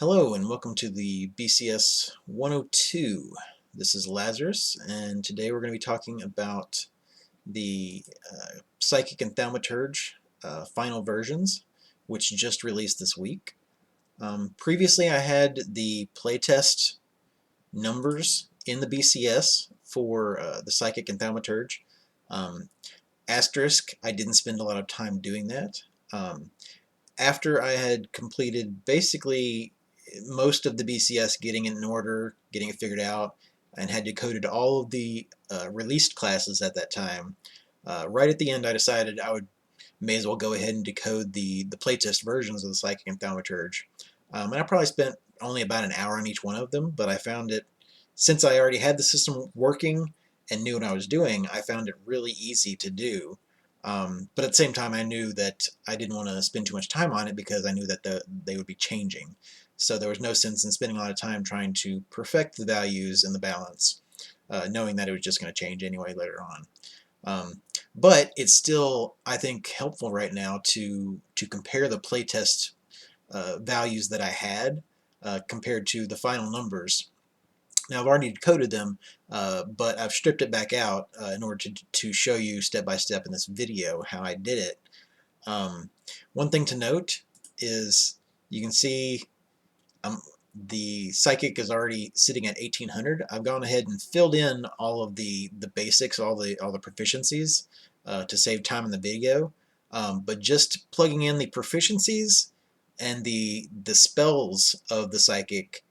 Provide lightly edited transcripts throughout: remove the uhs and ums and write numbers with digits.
Hello and welcome to the BCS 102. This is Lazarus, and today we're going to be talking about the Psychic and Thaumaturge final versions, which just released this week. Previously I had the playtest numbers in the BCS for the Psychic and Thaumaturge. Um, Asterisk, I didn't spend a lot of time doing that. After I had completed basically most of the BCS, getting it in order, getting it figured out, and had decoded all of the released classes at that time, right at the end I decided I would may as well go ahead and decode the playtest versions of the Psychic and Thaumaturge. And I probably spent only about an hour on each one of them, but I found it, since I already had the system working and knew what I was doing, I found it really easy to do. But at the same time, I knew that I didn't want to spend too much time on it because I knew that they would be changing. So there was no sense in spending a lot of time trying to perfect the values and the balance, knowing that it was just going to change anyway later on. But it's still, I think, helpful right now to compare the playtest values that I had compared to the final numbers. Now I've already decoded them, but I've stripped it back out in order to show you step by step in this video how I did it. One thing to note is you can see the Psychic is already sitting at 1800. I've gone ahead and filled in all of the basics, all the proficiencies to save time in the video. But just plugging in the proficiencies and the spells of the Psychic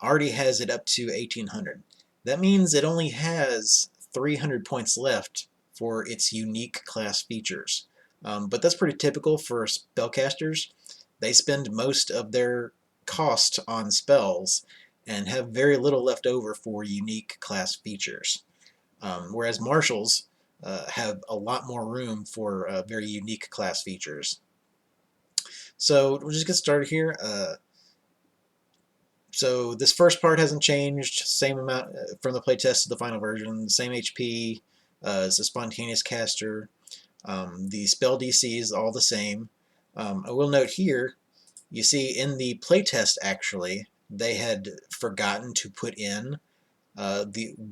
already has it up to 1800. That means it only has 300 points left for its unique class features. But that's pretty typical for spellcasters. They spend most of their cost on spells and have very little left over for unique class features. Whereas marshals have a lot more room for very unique class features. So we'll just get started here. So this first part hasn't changed, same amount from the playtest to the final version, same HP, it's a spontaneous caster, the spell DC is all the same. I will note here, you see in the playtest actually, they had forgotten to put in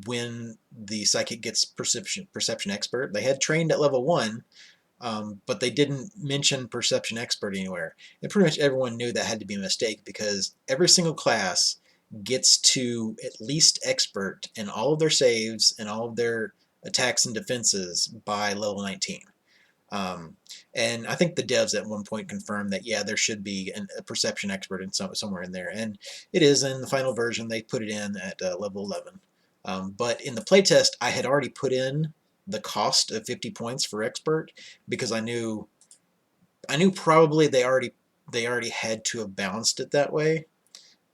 when the Psychic gets Perception Expert. They had trained at level 1, but they didn't mention Perception Expert anywhere. And pretty much everyone knew that had to be a mistake because every single class gets to at least Expert in all of their saves and all of their attacks and defenses by level 19. And I think the devs at one point confirmed that, yeah, there should be a Perception Expert somewhere in there. And it is in the final version. They put it in at level 11. But in the playtest, I had already put in the cost of 50 points for Expert because I knew probably they already had to have balanced it that way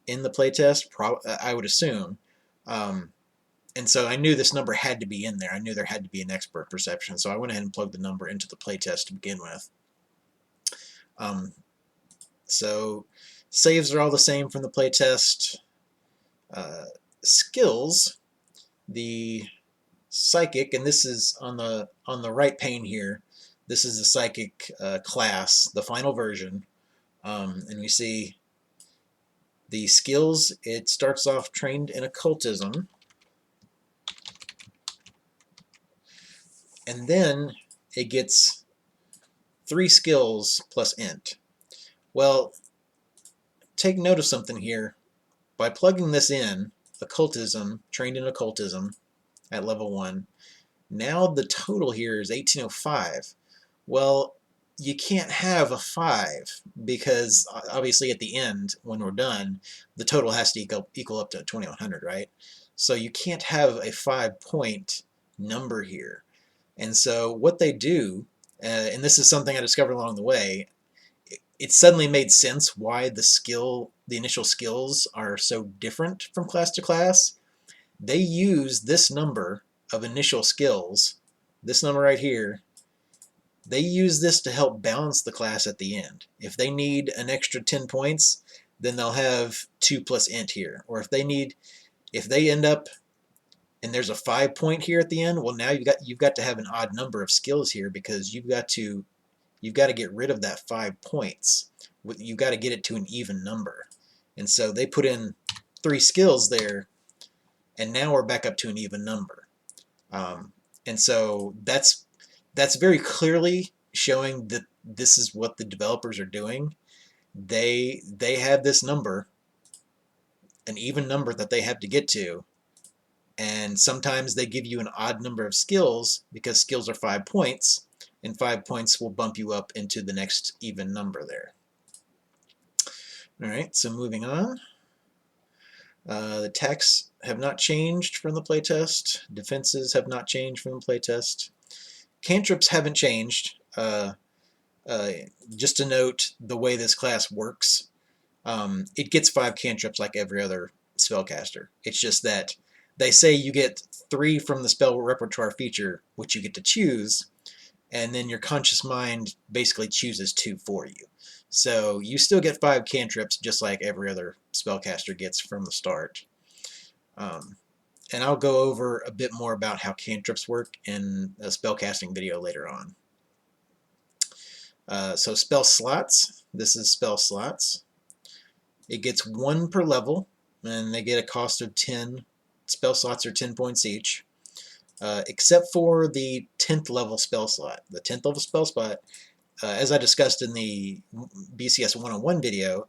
in the playtest, I would assume. And so I knew this number had to be in there. I knew there had to be an Expert Perception, so I went ahead and plugged the number into the playtest to begin with. So saves are all the same from the playtest. Skills, the Psychic, and this is on the right pane here. This is the Psychic class, the final version, and we see the skills. It starts off trained in occultism, and then it gets 3 skills plus int. Well, take note of something here. By plugging this in, occultism, trained in occultism at level 1, now the total here is 1805. Well, you can't have a 5 because obviously at the end, when we're done, the total has to equal up to 2100, right? So you can't have a 5-point number here. And so what they do, and this is something I discovered along the way, it suddenly made sense why the initial skills are so different from class to class. They use this number of initial skills, this number right here, they use this to help balance the class at the end. If they need an extra 10 points, then they'll have 2 plus int here. Or if they end up and there's a 5-point here at the end, well, now you've got to have an odd number of skills here because you've got to get rid of that 5 points. You've got to get it to an even number. And so they put in 3 skills there, and now we're back up to an even number. And so that's very clearly showing that this is what the developers are doing. They have this number, an even number that they have to get to, and sometimes they give you an odd number of skills because skills are 5 points, and 5 points will bump you up into the next even number there. Alright, so moving on. The attacks have not changed from the playtest. Defenses have not changed from the playtest. Cantrips haven't changed. Just to note the way this class works, it gets 5 cantrips like every other spellcaster. It's just that they say you get 3 from the spell repertoire feature, which you get to choose, and then your conscious mind basically chooses 2 for you. So you still get 5 cantrips just like every other spellcaster gets from the start. And I'll go over a bit more about how cantrips work in a spellcasting video later on. So spell slots, this is spell slots. It gets 1 per level, and they get a cost of 10. Spell slots are 10 points each, except for the 10th level spell slot. The 10th level spell slot, as I discussed in the BCS 101 video,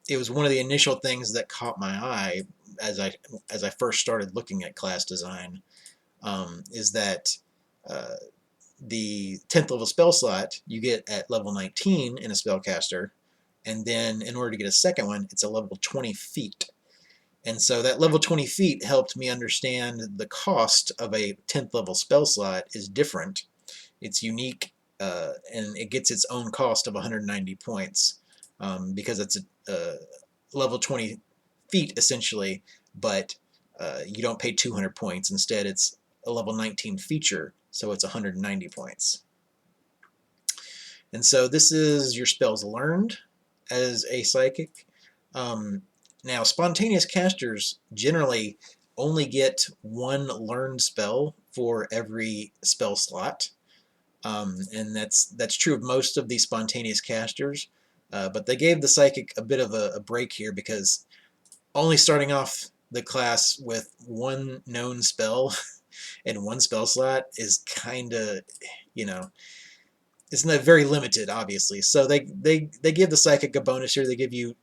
it was one of the initial things that caught my eye as I first started looking at class design, is that the 10th level spell slot you get at level 19 in a spellcaster, and then in order to get a second one, it's a level 20 feet. And so that level 20 feet helped me understand the cost of a 10th level spell slot is different. It's unique, and it gets its own cost of 190 points, because it's a level 20 feet essentially, but you don't pay 200 points. Instead, it's a level 19 feature, so it's 190 points. And so this is your spells learned as a psychic. Now, spontaneous casters generally only get 1 learned spell for every spell slot, and that's true of most of these spontaneous casters. But they gave the psychic a bit of a break here, because only starting off the class with 1 known spell and 1 spell slot is kind of, it's not very limited, obviously. So they give the psychic a bonus here. They give you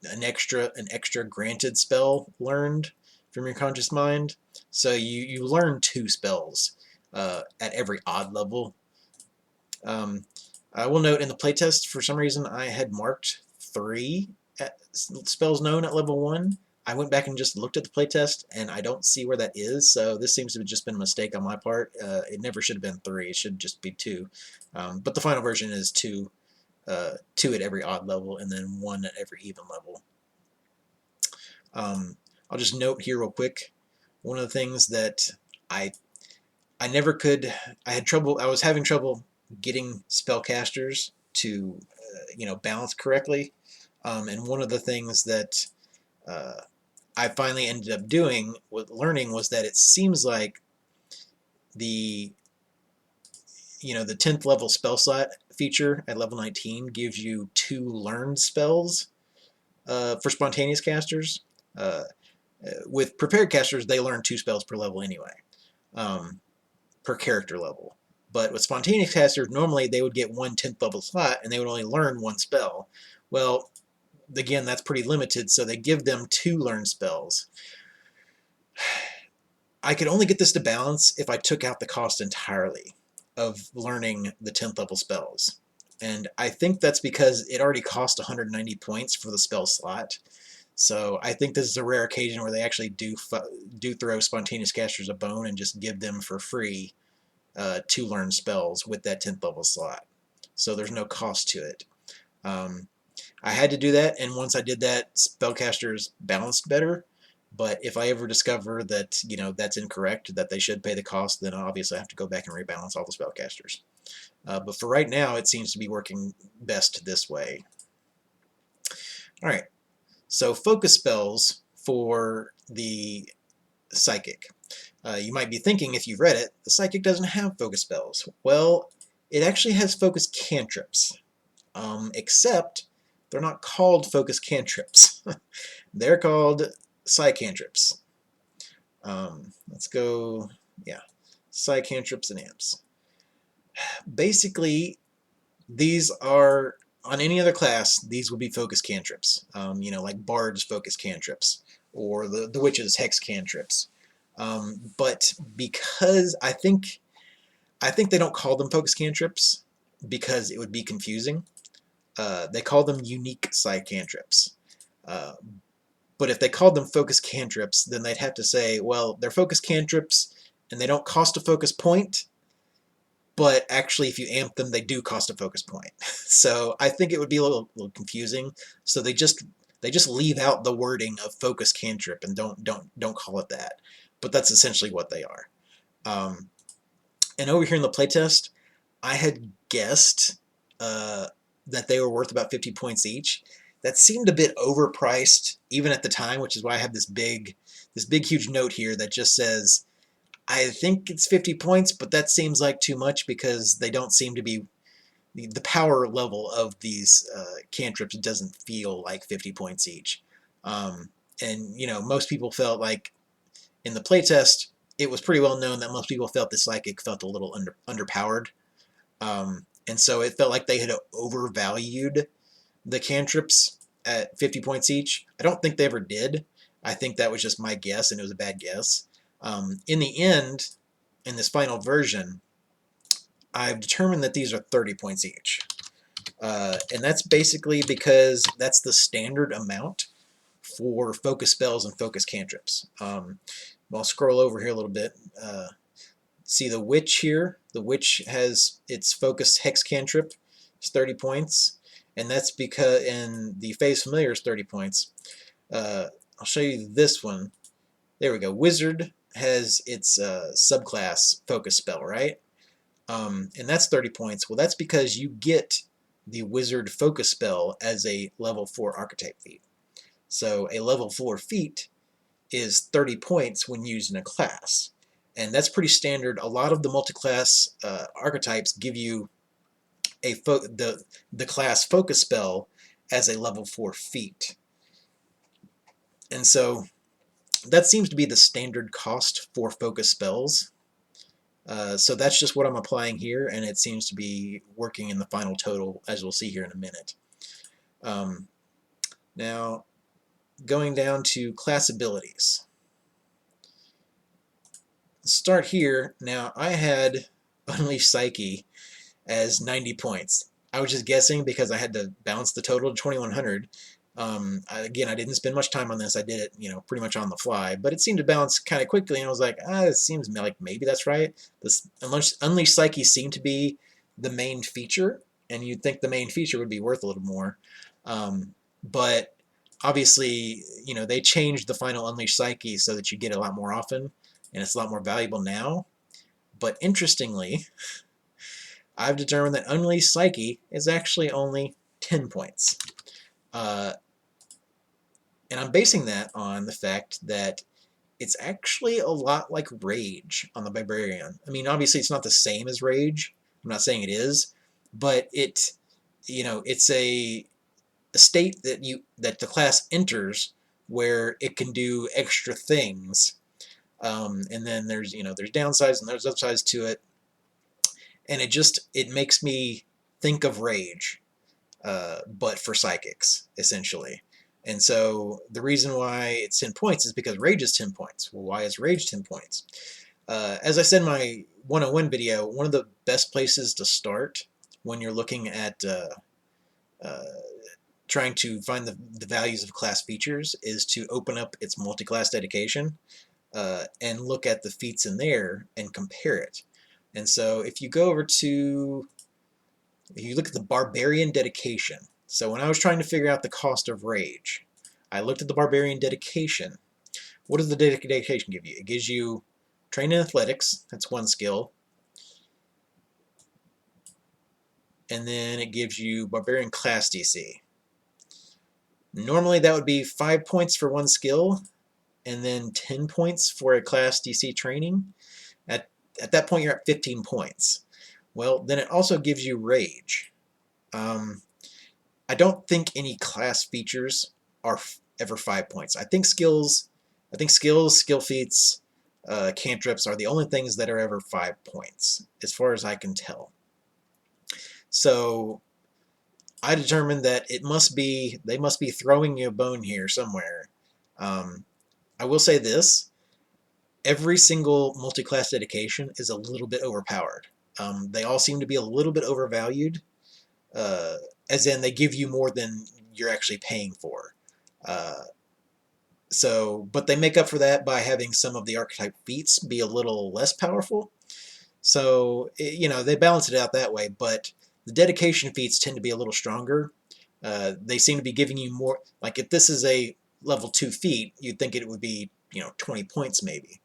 an extra granted spell learned from your conscious mind. So you learn 2 spells at every odd level. I will note in the playtest, for some reason, I had marked 3 spells known at level 1. I went back and just looked at the playtest, and I don't see where that is, so this seems to have just been a mistake on my part. It never should have been 3, it should just be 2. But the final version is 2 at every odd level, and then 1 at every even level. I'll just note here real quick, one of the things that I never could, I was having trouble getting spellcasters to balance correctly, and one of the things that I finally ended up learning was that it seems like the 10th level spell slot feature at level 19 gives you 2 learned spells for spontaneous casters. With prepared casters, they learn 2 spells per level anyway, per character level. But with spontaneous casters, normally they would get 1 10th level slot, and they would only learn 1 spell. Well, again, that's pretty limited, so they give them 2 learned spells. I could only get this to balance if I took out the cost entirely of learning the 10th level spells. And I think that's because it already cost 190 points for the spell slot. So I think this is a rare occasion where they actually do throw spontaneous casters a bone and just give them for free 2 learned spells with that 10th level slot. So there's no cost to it. I had to do that, and once I did that, spellcasters balanced better. But if I ever discover that that's incorrect, that they should pay the cost, then obviously I have to go back and rebalance all the spellcasters. But for right now, it seems to be working best this way. All right, so focus spells for the psychic. You might be thinking, if you've read it, the psychic doesn't have focus spells. Well, it actually has focus cantrips, except they're not called focus cantrips. They're called psi cantrips. Let's go, yeah, psi cantrips and amps. Basically, these are, on any other class, these would be focus cantrips. You know, like Bard's focus cantrips, or the Witch's hex cantrips. But because I think they don't call them focus cantrips because it would be confusing. They call them unique psi cantrips. But if they called them focus cantrips, then they'd have to say, well, they're focus cantrips and they don't cost a focus point, but actually if you amp them, they do cost a focus point. So I think it would be a little confusing. So they just leave out the wording of focus cantrip and don't call it that. But that's essentially what they are. And over here in the playtest, I had guessed that they were worth about 50 points each. That seemed a bit overpriced, even at the time, which is why I have this big huge note here that just says, I think it's 50 points, but that seems like too much because they don't seem to be, the power level of these cantrips doesn't feel like 50 points each. And, you know, most people felt like, in the playtest, it was pretty well known that most people felt the Psychic felt a little underpowered. And so it felt like they had overvalued the cantrips at 50 points each. I don't think they ever did. I think that was just my guess, and it was a bad guess. In the end, in this final version, I've determined that these are 30 points each. And that's basically because that's the standard amount for focus spells and focus cantrips. I'll scroll over here a little bit. See the Witch here? The Witch has its focus hex cantrip. It's 30 points. And that's because, in the Phase Familiar is 30 points. I'll show you this one. There we go. Wizard has its subclass focus spell, right? And that's 30 points. Well, that's because you get the Wizard focus spell as a level 4 archetype feat. So a level 4 feat is 30 points when used in a class. And that's pretty standard. A lot of the multi-class archetypes give you the class focus spell as a level 4 feat. And so that seems to be the standard cost for focus spells. So that's just what I'm applying here, and it seems to be working in the final total, as we'll see here in a minute. Now, going down to class abilities. Start here. Now, I had Unleash Psyche as 90 points. I was just guessing because I had to balance the total to 2100. Again, I didn't spend much time on this. I did it, you know, pretty much on the fly, but it seemed to balance kind of quickly, and I was like, it seems like maybe that's right. This Unleash Psyche seemed to be the main feature, and you'd think the main feature would be worth a little more. But obviously, you know, they changed the final Unleash Psyche so that you get it a lot more often, and it's a lot more valuable now. But interestingly, I've determined that Unleash Psyche is actually only 10 points. And I'm basing that on the fact that it's actually a lot like Rage on the Barbarian. I mean, obviously it's not the same as Rage. I'm not saying it is, but it, you know, it's a state that the class enters where it can do extra things. And then there's, you know, there's downsides and there's upsides to it. And it makes me think of Rage, but for psychics, essentially. And so the reason why it's 10 points is because Rage is 10 points. Well, why is Rage 10 points? As I said in my 101 video, one of the best places to start when you're looking at trying to find the values of class features is to open up its multi-class dedication and look at the feats in there and compare it. And so if you go over to, if you look at the Barbarian dedication, so when I was trying to figure out the cost of Rage, I looked at the Barbarian dedication. What does the dedication give you? It gives you Train in Athletics, that's one skill, and then it gives you Barbarian Class DC. Normally that would be 5 points for one skill, and then 10 points for a Class DC training. At that point you're at 15 points. Well, then it also gives you Rage. I don't think any class features are ever 5 points. I think skills, skill feats, cantrips are the only things that are ever 5 points, as far as I can tell. So I determined that they must be throwing you a bone here somewhere. I will say this: every single multi-class dedication is a little bit overpowered. They all seem to be a little bit overvalued, uh, as in they give you more than you're actually paying for. Uh, but they make up for that by having some of the archetype feats be a little less powerful. So, they balance it out that way, but the dedication feats tend to be a little stronger. They seem to be giving you more, like if this is a level 2 feat, you'd think it would be, 20 points maybe.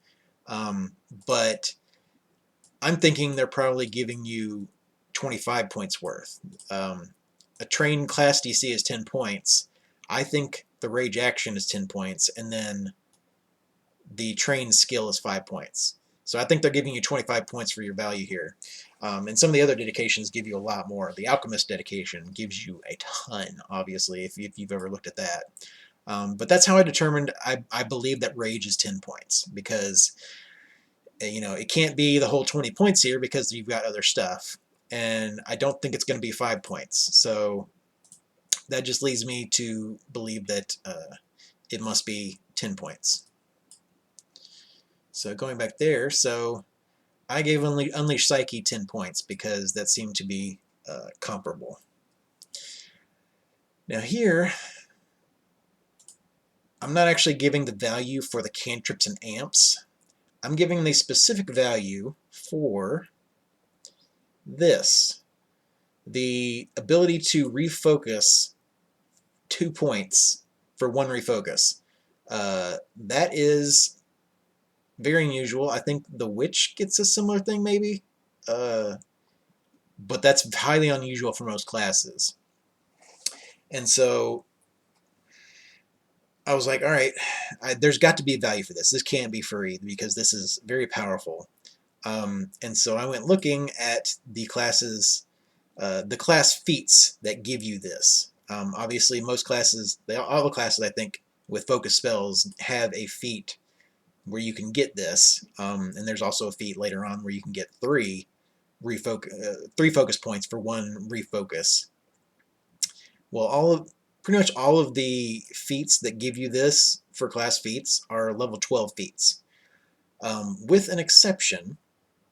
But I'm thinking they're probably giving you 25 points worth. A trained class DC is 10 points. I think the rage action is 10 points, and then the trained skill is 5 points. So I think they're giving you 25 points for your value here. And some of the other dedications give you a lot more. The Alchemist dedication gives you a ton, obviously, if you've ever looked at that. But that's how I determined I believe that Rage is 10 points, because it can't be the whole 20 points here because you've got other stuff. And I don't think it's going to be 5 points. So that just leads me to believe that it must be 10 points. So going back there, so I gave Unleash Psyche 10 points because that seemed to be comparable. Now here, I'm not actually giving the value for the cantrips and amps. I'm giving the specific value for this. The ability to refocus 2 points for 1 refocus. That is very unusual. I think the Witch gets a similar thing, maybe. But that's highly unusual for most classes. And so I was like, all right, there's got to be a value for this. This can't be free because this is very powerful. And so I went looking at the classes, the class feats that give you this. Obviously, most classes, all the classes, I think, with focus spells have a feat where you can get this. And there's also a feat later on where you can get 3 focus points for 1 refocus. Well, pretty much all of the feats that give you this for class feats are level 12 feats, with an exception,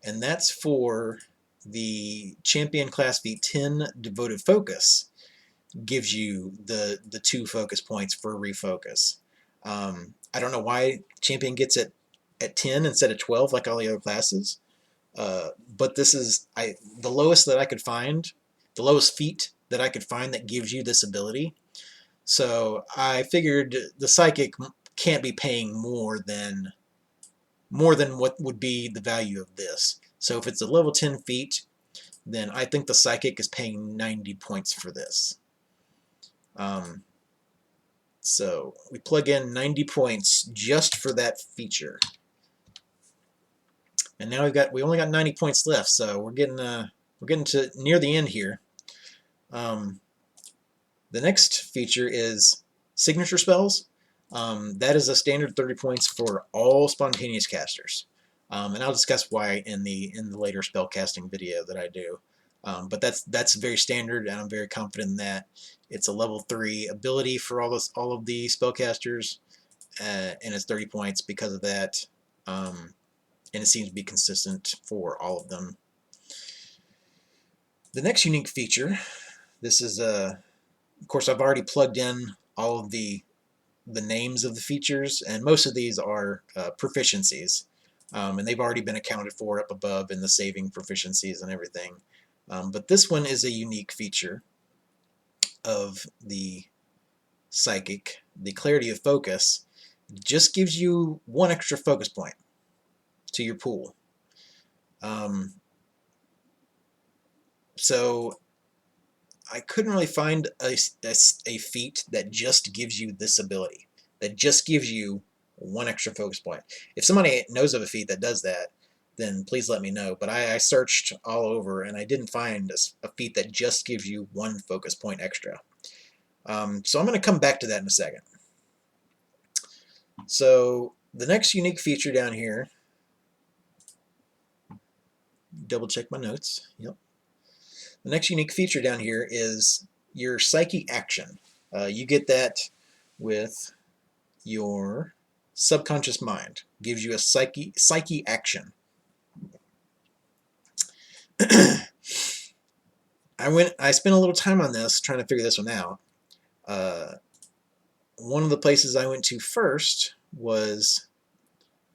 and that's for the champion class feat 10 devoted focus. Gives you the 2 focus points for refocus. I don't know why champion gets it at 10 instead of 12 like all the other classes, but this is the lowest that I could find, the lowest feat that I could find that gives you this ability. So I figured the Psychic can't be paying more than what would be the value of this. So if it's a level 10 feat, then I think the Psychic is paying 90 points for this. So we plug in 90 points just for that feature. And now we only got 90 points left, so we're getting to near the end here. The next feature is signature spells. That is a standard 30 points for all spontaneous casters. And I'll discuss why in the later spell casting video that I do. But that's very standard, and I'm very confident in that. It's a level 3 ability for all of the spellcasters, and it's 30 points because of that. And it seems to be consistent for all of them. The next unique feature, this is of course I've already plugged in all of the names of the features, and most of these are proficiencies, and they've already been accounted for up above in the saving proficiencies and everything. But this one is a unique feature of the Psychic. The clarity of focus just gives you 1 extra focus point to your pool. So I couldn't really find a feat that just gives you this ability, that just gives you 1 extra focus point. If somebody knows of a feat that does that, then please let me know. But I searched all over, and I didn't find a feat that just gives you 1 focus point extra. So I'm going to come back to that in a second. So the next unique feature down here, double check my notes. Yep. The next unique feature down here is your psyche action. You get that with your subconscious mind. Gives you a psyche action. I spent a little time on this trying to figure this one out. One of the places I went to first was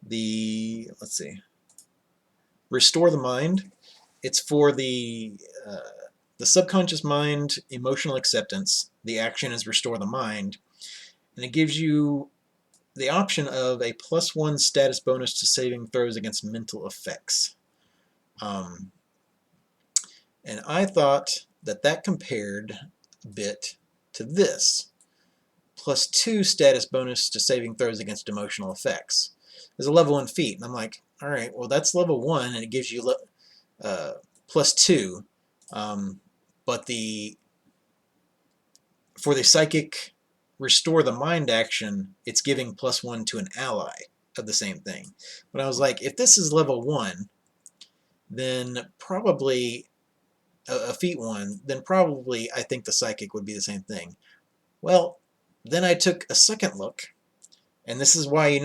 let's see, Restore the Mind. It's for the subconscious mind, emotional acceptance. The action is Restore the Mind, and it gives you the option of a +1 status bonus to saving throws against mental effects. And I thought that compared a bit to this. +2 status bonus to saving throws against emotional effects. There's a level 1 feat, and I'm like, all right, well that's level 1, and it gives you +2. But for the psychic Restore the Mind action, it's giving +1 to an ally of the same thing. But I was like, if this is level 1, then probably a feat 1, then probably I think the psychic would be the same thing. Well, then I took a second look, and this is why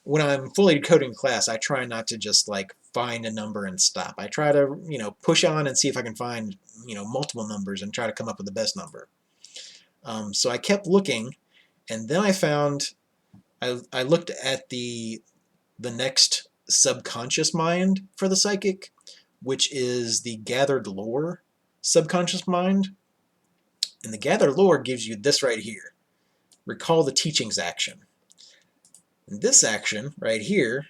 when I'm fully decoding class, I try not to just like find a number and stop. I try to push on and see if I can find multiple numbers and try to come up with the best number. So I kept looking, and then I found I looked at the next subconscious mind for the psychic, which is the Gathered Lore subconscious mind. And the Gather Lore gives you this right here. Recall the teachings action. And this action right here,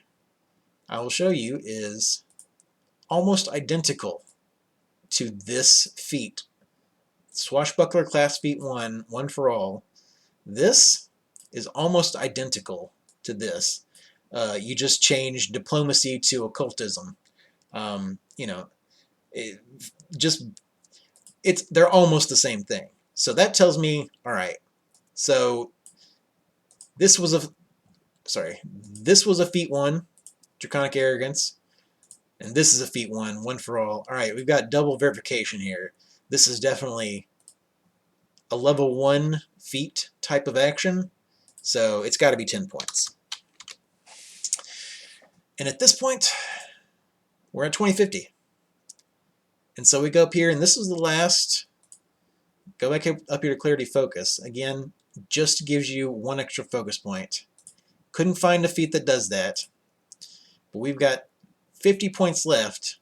I will show you, is almost identical to this feat. Swashbuckler class feat 1, one for all. This is almost identical to this. You just change diplomacy to occultism. They're almost the same thing. So that tells me, all right, so this was a feat 1, Draconic Arrogance, and this is a feat 1, one for all. All right, we've got double verification here. This is definitely a level 1 feat type of action, so it's got to be 10 points. And at this point, we're at 2050. And so we go up here, and this is the last. Go back up here to Clarity Focus. Again, just gives you 1 extra focus point. Couldn't find a feat that does that. But we've got 50 points left,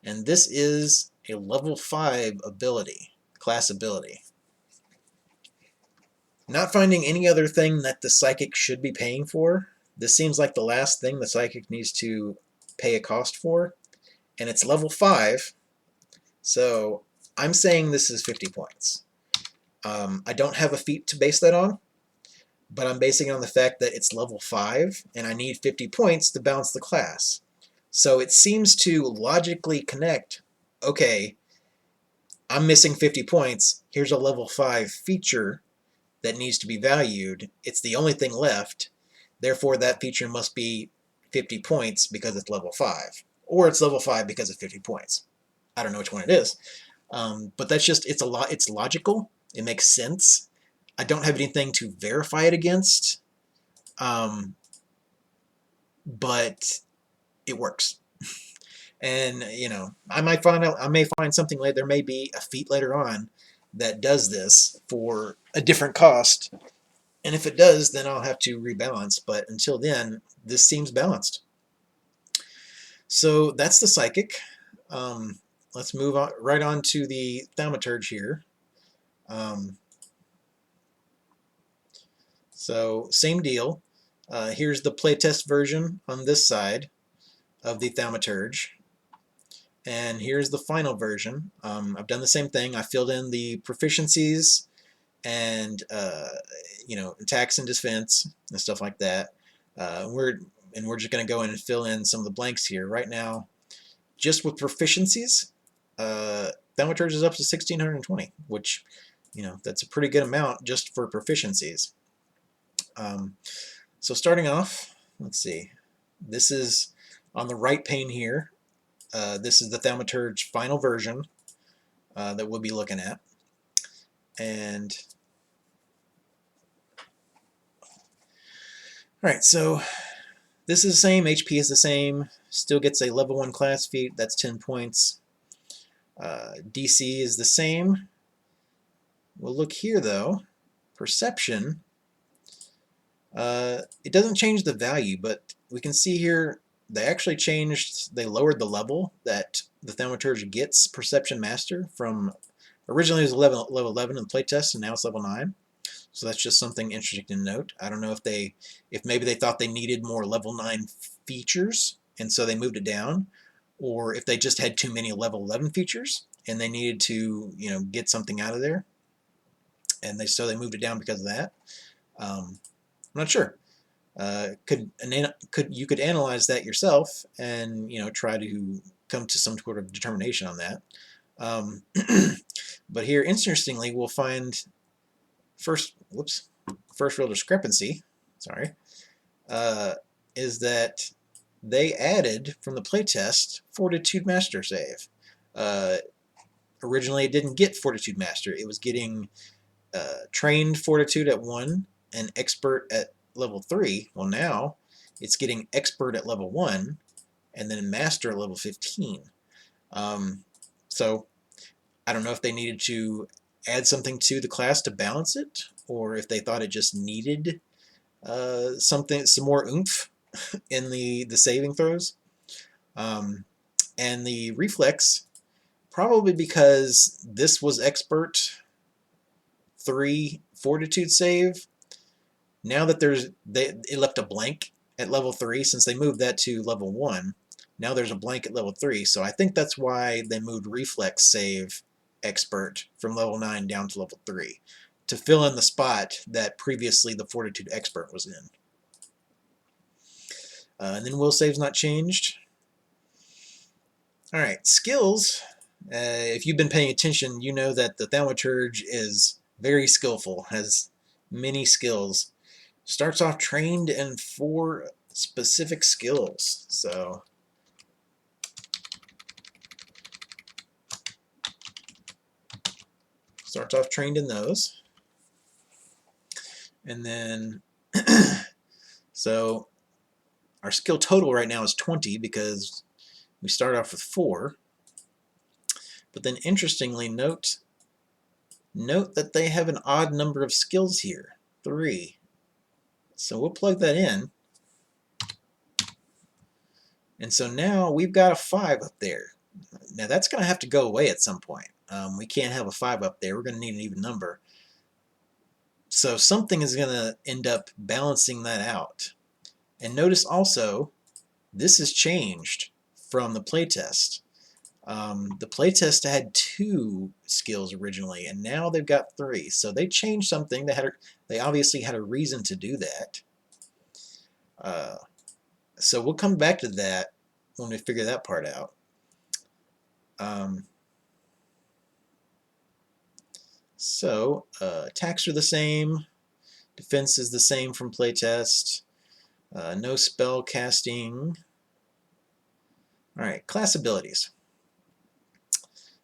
and this is a level 5 ability, class ability. Not finding any other thing that the Psychic should be paying for. This seems like the last thing the Psychic needs to pay a cost for, and it's level 5, so I'm saying this is 50 points. I don't have a feat to base that on, but I'm basing it on the fact that it's level 5, and I need 50 points to balance the class. So it seems to logically connect, okay, I'm missing 50 points, here's a level 5 feature that needs to be valued, it's the only thing left, therefore that feature must be 50 points because it's level 5. Or it's level 5 because of 50 points. I don't know which one it is. But that's just, it's logical, it makes sense. I don't have anything to verify it against, but it works. And I may find something later. There may be a feat later on that does this for a different cost, and if it does, then I'll have to rebalance. But until then, this seems balanced. So that's the Psychic. Let's move on right on to the Thaumaturge here. So same deal. Here's the playtest version on this side of the Thaumaturge. And here's the final version. I've done the same thing. I filled in the proficiencies and attacks and defense and stuff like that. We're just going to go in and fill in some of the blanks here. Right now, just with proficiencies, Thaumaturge is up to 1620, which that's a pretty good amount just for proficiencies. So starting off, let's see. This is on the right pane here. This is the Thaumaturge final version that we'll be looking at. And alright, so this is the same, HP is the same, still gets a level 1 class feat, that's 10 points. DC is the same. We'll look here though, perception, it doesn't change the value, but we can see here they actually they lowered the level that the Thaumaturge gets Perception Master from. Originally it was level 11 in the playtest, and now it's level 9. So that's just something interesting to note. I don't know if maybe they thought they needed more level 9 features, and so they moved it down, or if they just had too many level 11 features and they needed to, get something out of there, and so they moved it down because of that. I'm not sure. You could analyze that yourself and try to come to some sort of determination on that. But here, interestingly, we'll find first real discrepancy. Sorry, is that they added from the playtest Fortitude Master save. Originally, it didn't get Fortitude Master. It was getting trained Fortitude at 1 and Expert at level 3. Well, now it's getting Expert at level 1 and then Master at level 15. So I don't know if they needed to add something to the class to balance it, or if they thought it just needed some more oomph in the saving throws. And the reflex, probably because this was Expert 3 Fortitude save. Now that it left a blank at level 3, since they moved that to level 1. Now there's a blank at level 3, so I think that's why they moved Reflex save Expert from level 9 down to level 3, to fill in the spot that previously the Fortitude Expert was in. And then Will save's not changed. Alright, skills. If you've been paying attention, you know that the Thaumaturge is very skillful, has many skills. Starts off trained in 4 specific skills. So starts off trained in those. And then so our skill total right now is 20 because we start off with 4. But then interestingly, note that they have an odd number of skills here, 3. So we'll plug that in. And so now we've got a 5 up there. Now that's going to have to go away at some point. We can't have a 5 up there. We're going to need an even number. So something is going to end up balancing that out. And notice also, this has changed from the playtest. The playtest had 2 skills originally, and now they've got 3. So they changed something. They obviously had a reason to do that. So we'll come back to that when we figure that part out. Attacks are the same. Defense is the same from playtest. No spell casting. Alright, class abilities.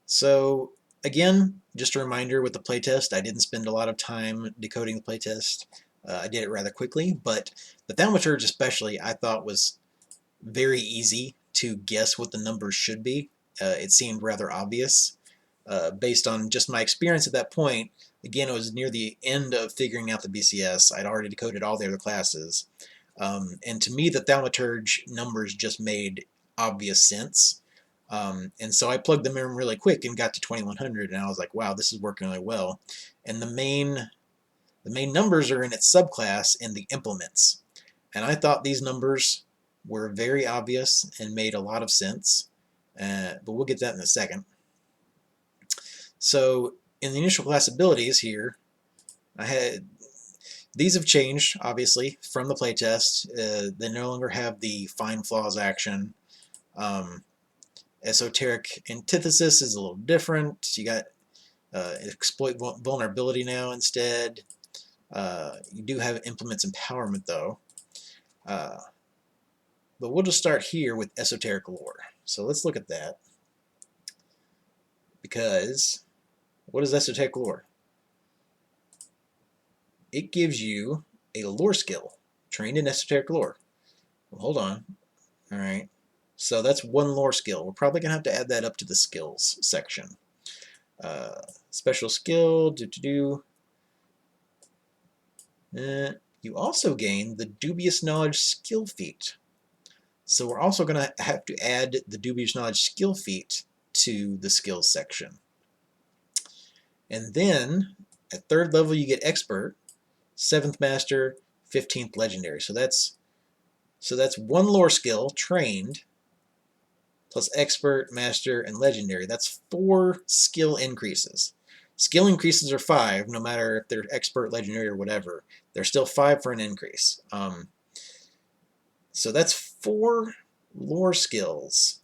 So again, just a reminder with the playtest, I didn't spend a lot of time decoding the playtest. I did it rather quickly, but the Thaumaturge especially I thought was very easy to guess what the numbers should be. It seemed rather obvious based on just my experience at that point. Again, it was near the end of figuring out the BCS. I'd already decoded all the other classes. And to me, the Thaumaturge numbers just made obvious sense. And so I plugged them in really quick and got to 2100, and I was like, wow, this is working really well. And the main numbers are in its subclass in the implements. And I thought these numbers were very obvious and made a lot of sense. But we'll get that in a second. So in the initial class abilities here, these have changed, obviously, from the playtest. They no longer have the Find Flaws action. Esoteric Antithesis is a little different. You got exploit vulnerability now instead. You do have implements empowerment though. But we'll just start here with esoteric lore. So let's look at that. Because what is esoteric lore? It gives you a lore skill, trained in esoteric lore. Well, hold on. All right. So that's one lore skill. We're probably going to have to add that up to the skills section. Special skill, you also gain the dubious knowledge skill feat. So we're also going to have to add the dubious knowledge skill feat to the skills section. And then at 3rd level you get expert, 7th master, 15th legendary. So that's one lore skill trained plus expert, master, and legendary. That's 4 skill increases. Skill increases are 5, no matter if they're expert, legendary, or whatever. They're still 5 for an increase. So that's 4 lore skills,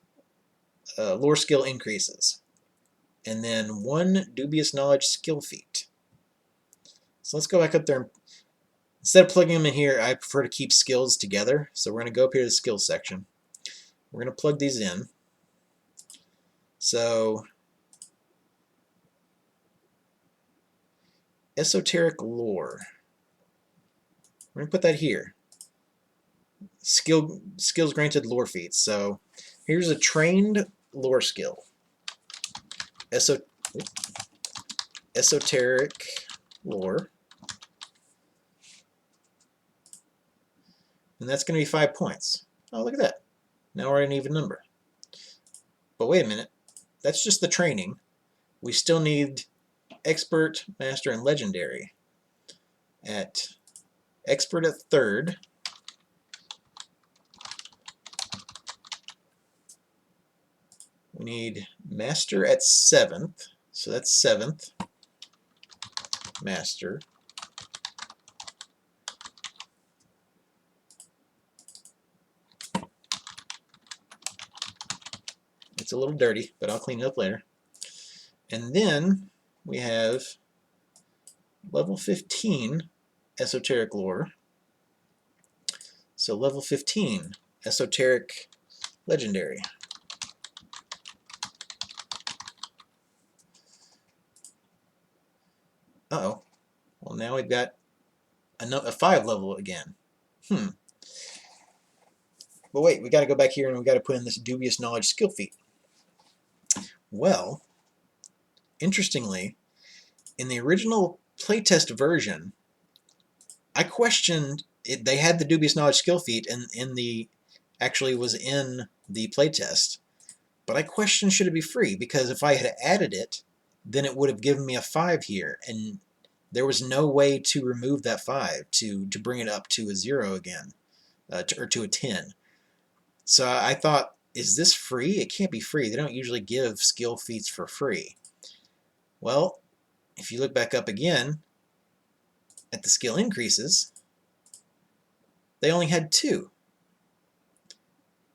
lore skill increases. And then 1 dubious knowledge skill feat. So let's go back up there. Instead of plugging them in here, I prefer to keep skills together. So we're going to go up here to the skills section. We're going to plug these in. So esoteric lore. We're going to put that here. Skills granted lore feats. So here's a trained lore skill. Esoteric lore. And that's going to be 5 points. Oh, look at that. Now we're at an even number. But wait a minute. That's just the training. We still need expert, master, and legendary. At expert at 3rd. We need master at 7th. So that's 7th. Master. It's a little dirty, but I'll clean it up later. And then we have level 15 esoteric lore. So level 15 esoteric legendary. Uh-oh. Well, now we've got a 5 level again. But wait, we got to go back here and we got to put in this dubious knowledge skill feat. Well, interestingly, in the original playtest version, I questioned it. They had the dubious knowledge skill feat actually was in the playtest, but I questioned should it be free, because if I had added it, then it would have given me a 5 here, and there was no way to remove that 5 to bring it up to a 0 again, or to a 10. So I thought, is this free? It can't be free. They don't usually give skill feats for free. Well, if you look back up again at the skill increases, they only had 2.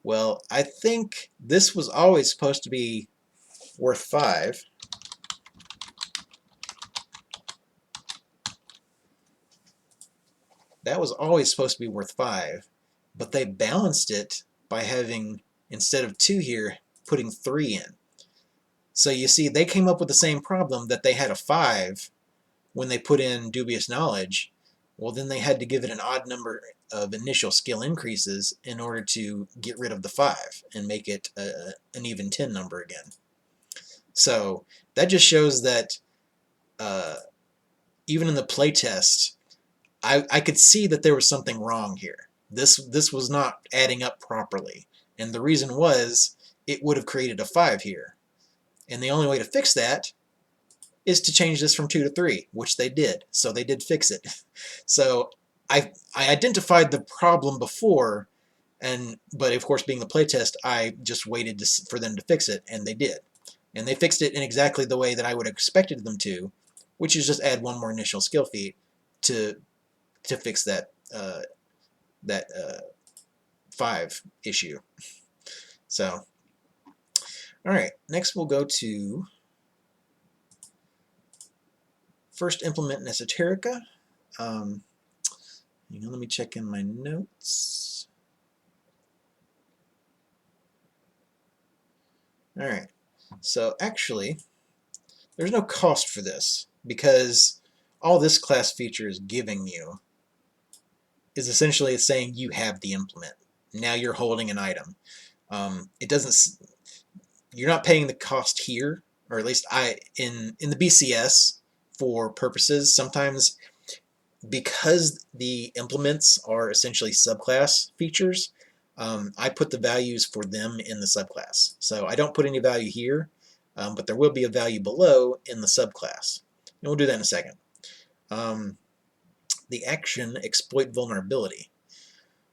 Well, I think this was always supposed to be worth 5. That was always supposed to be worth 5, but they balanced it by having, instead of 2 here, putting 3 in. So you see, they came up with the same problem, that they had a 5 when they put in dubious knowledge. Well, then they had to give it an odd number of initial skill increases in order to get rid of the 5 and make it an even 10 number again. So that just shows that even in the playtest, I could see that there was something wrong here. This was not adding up properly, and the reason was it would have created a 5 here, and the only way to fix that is to change this from 2 to 3, which they did. So they did fix it. So I identified the problem before, but of course, being the playtest, I just waited for them to fix it, and they did. And they fixed it in exactly the way that I would have expected them to, which is just add 1 more initial skill feat to fix that 5 issue. So, all right, next we'll go to first implement in Esoterica. Let me check in my notes. Alright, so actually, there's no cost for this, because all this class feature is giving you is essentially saying you have the implement. Now you're holding an item. It doesn't. You're not paying the cost here, or at least in the BCS for purposes. Sometimes, because the implements are essentially subclass features, I put the values for them in the subclass. So I don't put any value here, but there will be a value below in the subclass. And we'll do that in a second. The action, exploit vulnerability.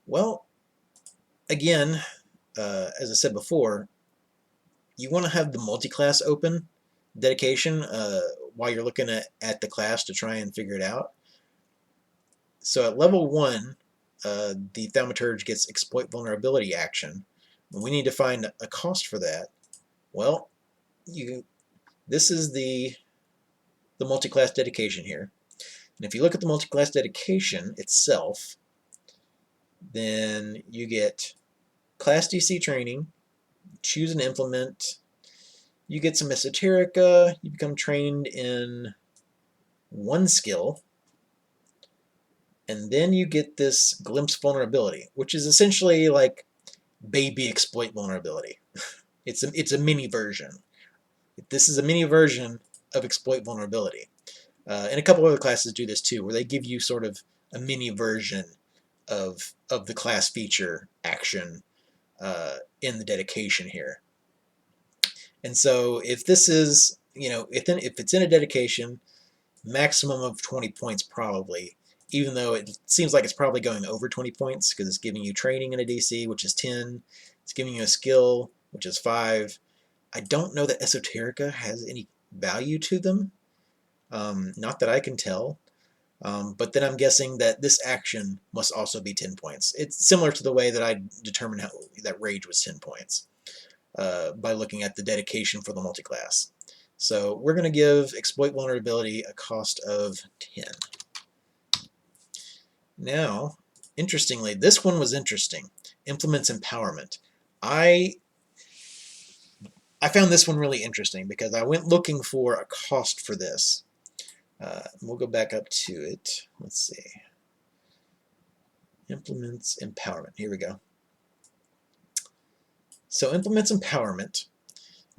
Well, again, as I said before, you want to have the multi-class open dedication while you're looking at the class to try and figure it out. So at level 1, the Thaumaturge gets exploit vulnerability action. We need to find a cost for that. Well, this is the multi-class dedication here. And if you look at the multi-class dedication itself, then you get class DC training, choose an implement, you get some Esoterica, you become trained in one skill, and then you get this glimpse vulnerability, which is essentially like baby exploit vulnerability. It's a mini version. This is a mini version of exploit vulnerability. And a couple other classes do this too, where they give you sort of a mini version of the class feature action in the dedication here. And so if this is, if it's in a dedication, maximum of 20 points probably, even though it seems like it's probably going over 20 points because it's giving you training in a DC, which is 10. It's giving you a skill, which is 5. I don't know that Esoterica has any value to them. Not that I can tell. But then I'm guessing that this action must also be 10 points. It's similar to the way that I determined how that rage was 10 points by looking at the dedication for the multi-class. So we're going to give exploit vulnerability a cost of 10. Now, interestingly, this one was interesting. Implements empowerment. I found this one really interesting because I went looking for a cost for this. We'll go back up to it. Let's see. Implements empowerment. Here we go. So implements empowerment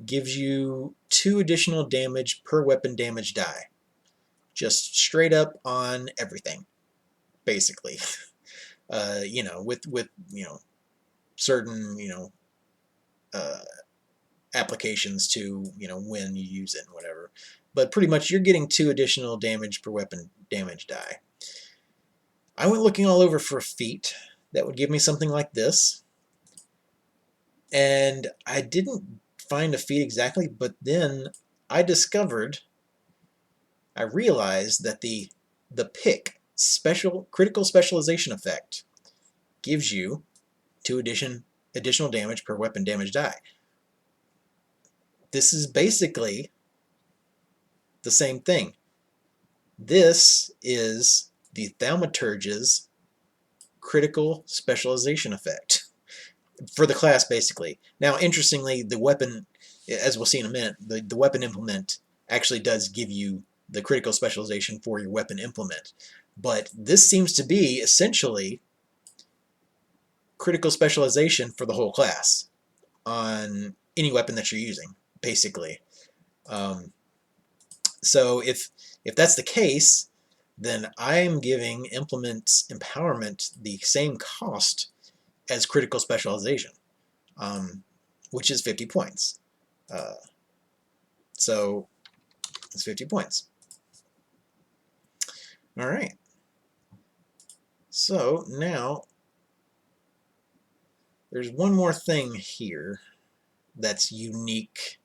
gives you 2 additional damage per weapon damage die. Just straight up on everything, basically. With certain applications to when you use it and whatever. But pretty much you're getting 2 additional damage per weapon damage die. I went looking all over for a feat that would give me something like this, and I didn't find a feat exactly, but then I realized that the pick critical specialization effect gives you 2 additional damage per weapon damage die. This is basically the same thing. This is the Thaumaturge's critical specialization effect for the class, basically. Now, interestingly, the weapon, as we'll see in a minute, the weapon implement actually does give you the critical specialization for your weapon implement. But this seems to be essentially critical specialization for the whole class on any weapon that you're using, basically. So if that's the case, then I'm giving implements empowerment the same cost as critical specialization, which is 50 points. So it's 50 points. All right. So now there's one more thing here that's unique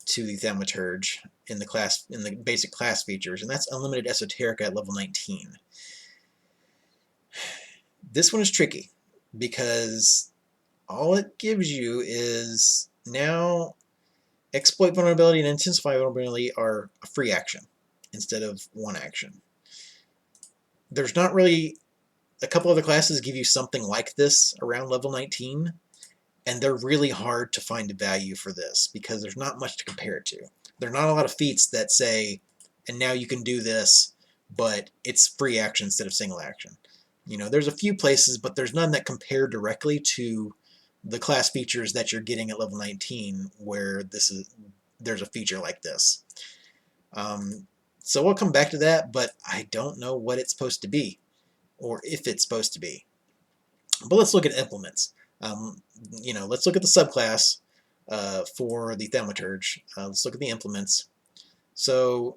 to the Thaumaturge in the basic class features, and that's unlimited Esoterica at level 19. This one is tricky because all it gives you is now exploit vulnerability and intensify vulnerability are a free action. instead of 1 action. There's not really, a couple other classes give you something like this around level 19, and they're really hard to find a value for this because there's not much to compare it to. There are not a lot of feats that say, and now you can do this, but it's free action instead of single action. You know, there's a few places, but there's none that compare directly to the class features that you're getting at level 19, where there's a feature like this. So we'll come back to that, but I don't know what it's supposed to be, or if it's supposed to be. But let's look at implements. You know, let's look at the subclass for the Thaumaturge. Let's look at the implements. So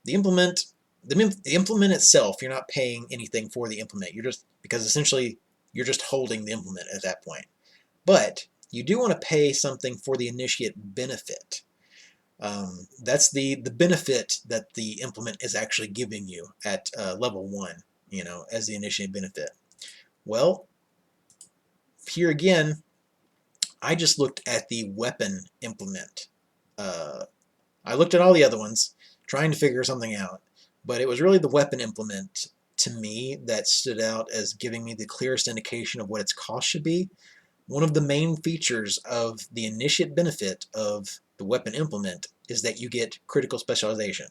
the implement itself, you're not paying anything for the implement. You're just, because essentially you're just holding the implement at that point. But you do want to pay something for the initiate benefit. That's the benefit that the implement is actually giving you at level 1, you know, as the initiate benefit. Well, here again, I just looked at the weapon implement. I looked at all the other ones, trying to figure something out, but it was really the weapon implement to me that stood out as giving me the clearest indication of what its cost should be. One of the main features of the initiate benefit of the weapon implement is that you get critical specialization.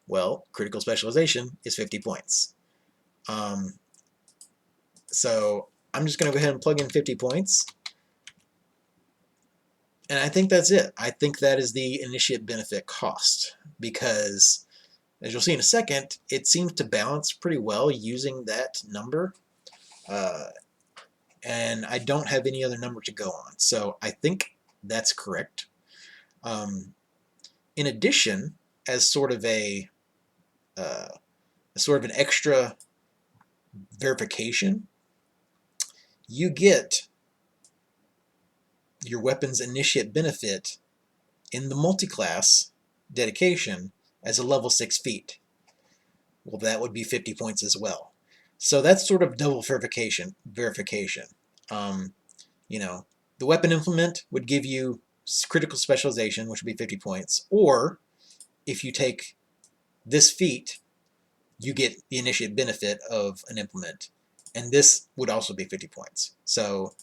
Well, critical specialization is 50 points. So I'm just going to go ahead and plug in 50 points. And I think that's it. I think that is the initiate benefit cost, because as you'll see in a second, it seems to balance pretty well using that number. And I don't have any other number to go on. So I think that's correct. In addition, as sort of an extra verification, you get your weapon's initiate benefit in the multi-class dedication as a level 6 feat. Well, that would be 50 points as well. So that's sort of double verification. You know, the weapon implement would give you critical specialization, which would be 50 points, or if you take this feat, you get the initiate benefit of an implement, and this would also be 50 points. So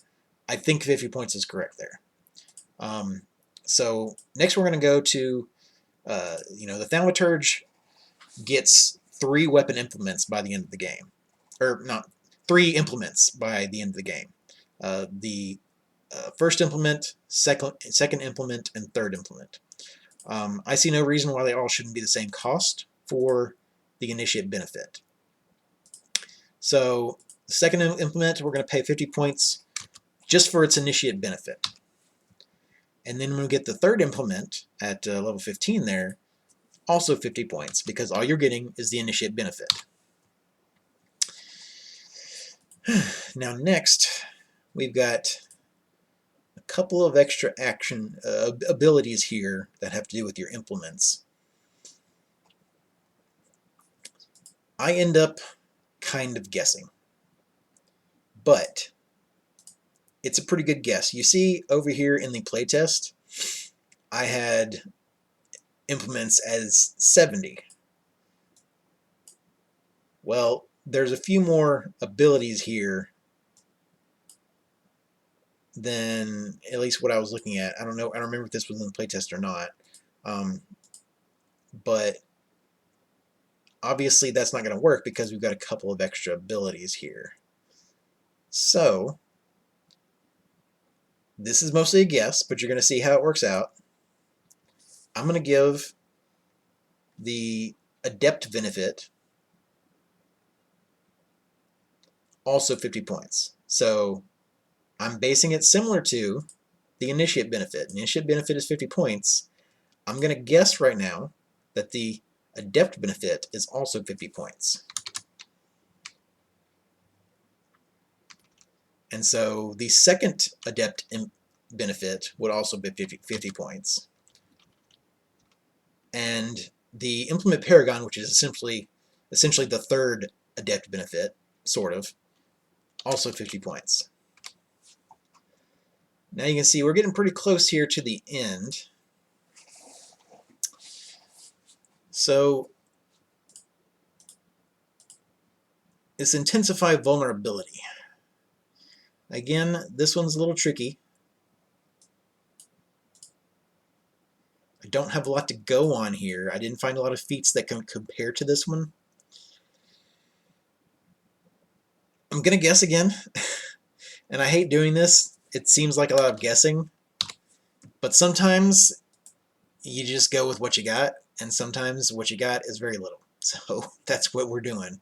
I think 50 points is correct there. So next we're going to go to, you know, the Thaumaturge gets 3 weapon implements by the end of the game. Or not, 3 implements by the end of the game. The first implement, second implement, and third implement. I see no reason why they all shouldn't be the same cost for the initiate benefit. So the second implement, we're going to pay 50 points just for its initiate benefit. And then when we get the third implement at level 15 there, also 50 points, because all you're getting is the initiate benefit. Now next, we've got a couple of extra action abilities here that have to do with your implements. I end up kind of guessing, but it's a pretty good guess. You see over here in the playtest, I had implements as 70. Well, there's a few more abilities here than at least what I was looking at. I don't know. I don't remember if this was in the playtest or not. But obviously that's not going to work because we've got a couple of extra abilities here. So this is mostly a guess, but you're going to see how it works out. I'm going to give the adept benefit also 50 points. So I'm basing it similar to the initiate benefit. The initiate benefit is 50 points. I'm going to guess right now that the adept benefit is also 50 points. And so the second adept benefit would also be 50 points. And the implement paragon, which is essentially the third adept benefit, sort of, also 50 points. Now you can see we're getting pretty close here to the end. So this intensified vulnerability. Again, this one's a little tricky. I don't have a lot to go on here. I didn't find a lot of feats that can compare to this one. I'm going to guess again, and I hate doing this. It seems like a lot of guessing, but sometimes you just go with what you got, and sometimes what you got is very little. So that's what we're doing.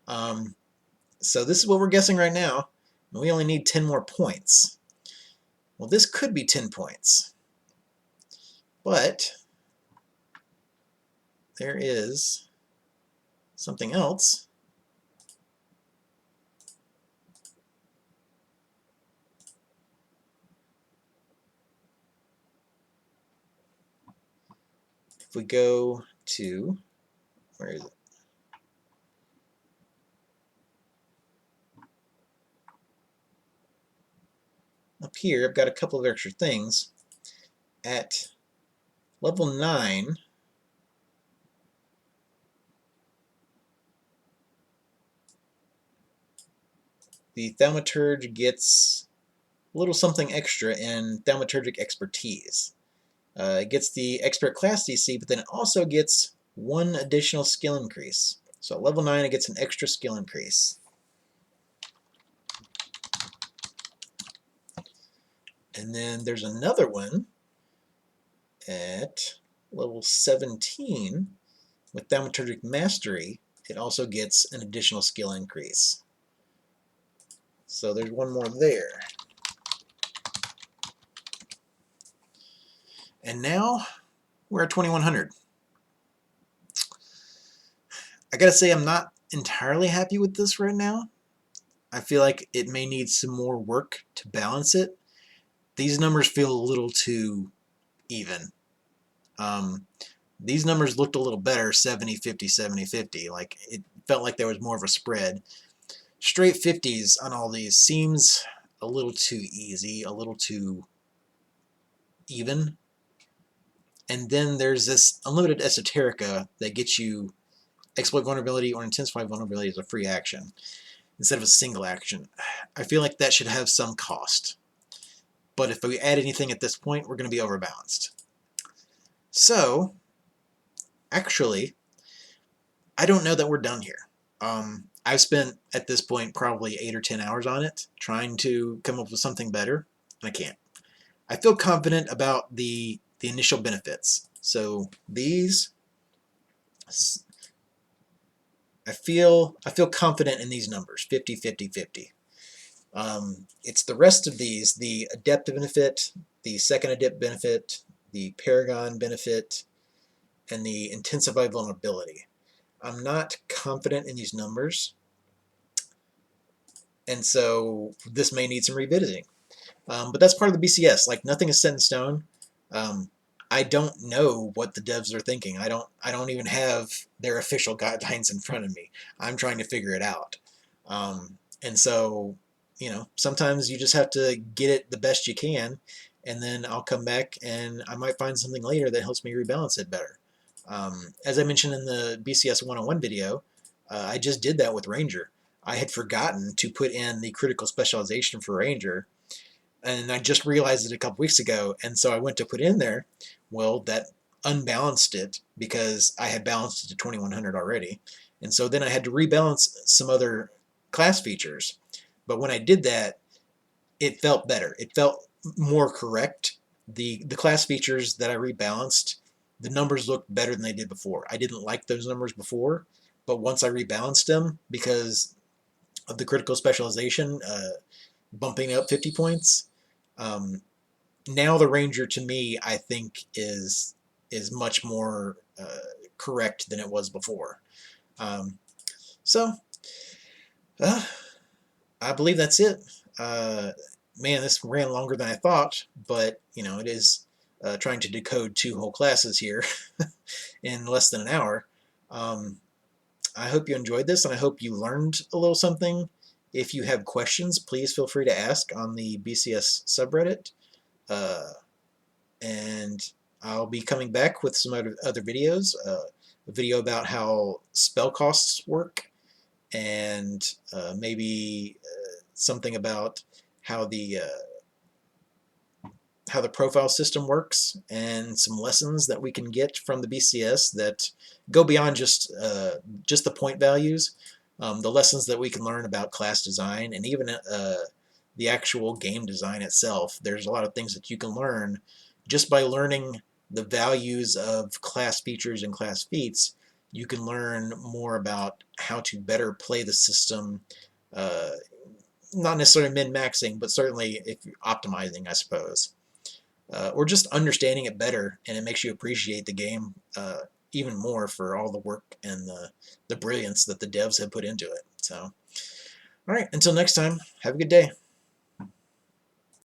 So this is what we're guessing right now. We only need 10 more points. Well, this could be 10 points, but there is something else. If we go to, where is it? Up here, I've got a couple of extra things. At level 9, the Thaumaturge gets a little something extra in Thaumaturgic expertise. It gets the expert class DC, but then it also gets 1 additional skill increase. So at level 9, it gets an extra skill increase. And then there's another one at level 17 with Thaumaturgic Mastery. It also gets an additional skill increase. So there's one more there. And now we're at 2100. I gotta say, I'm not entirely happy with this right now. I feel like it may need some more work to balance it. These numbers feel a little too even. These numbers looked a little better, 70, 50, 70, 50. Like, it felt like there was more of a spread. Straight 50s on all these seems a little too easy, a little too even. And then there's this unlimited esoterica that gets you exploit vulnerability or intensify vulnerability as a free action instead of a single action. I feel like that should have some cost. But if we add anything at this point, we're going to be overbalanced. So, actually, I don't know that we're done here. I've spent, at this point, probably 8 or 10 hours on it, trying to come up with something better, and I can't. I feel confident about the initial benefits. So these, I feel confident in these numbers, 50, 50, 50. It's the rest of these, the adept benefit, the second adept benefit, the paragon benefit, and the intensified vulnerability. I'm not confident in these numbers, and so this may need some revisiting. But that's part of the BCS. Like, nothing is set in stone. I don't know what the devs are thinking. I don't even have their official guidelines in front of me. I'm trying to figure it out. And so, you know, sometimes you just have to get it the best you can, and then I'll come back and I might find something later that helps me rebalance it better. As I mentioned in the BCS 101 video, I just did that with Ranger. I had forgotten to put in the critical specialization for Ranger, and I just realized it a couple weeks ago, and so I went to put in there. Well, that unbalanced it because I had balanced it to 2100 already, and so then I had to rebalance some other class features. But when I did that, it felt better. It felt more correct. The class features that I rebalanced, the numbers looked better than they did before. I didn't like those numbers before, but once I rebalanced them because of the critical specialization, bumping up 50 points, now the Ranger, to me, I think is much more correct than it was before. So I believe that's it. Man, this ran longer than I thought, but you know, it is trying to decode 2 whole classes here in less than an hour. I hope you enjoyed this, and I hope you learned a little something. If you have questions, please feel free to ask on the BCS subreddit. And I'll be coming back with some other videos. a video about how spell costs work, and maybe something about how the profile system works, and some lessons that we can get from the BCS that go beyond just the point values. The lessons that we can learn about class design, and even the actual game design itself. There's a lot of things that you can learn just by learning the values of class features and class feats. You can learn more about how to better play the system, not necessarily min-maxing, but certainly if you're optimizing, I suppose. Or just understanding it better, and it makes you appreciate the game even more for all the work and the brilliance that the devs have put into it. So, all right, until next time, have a good day.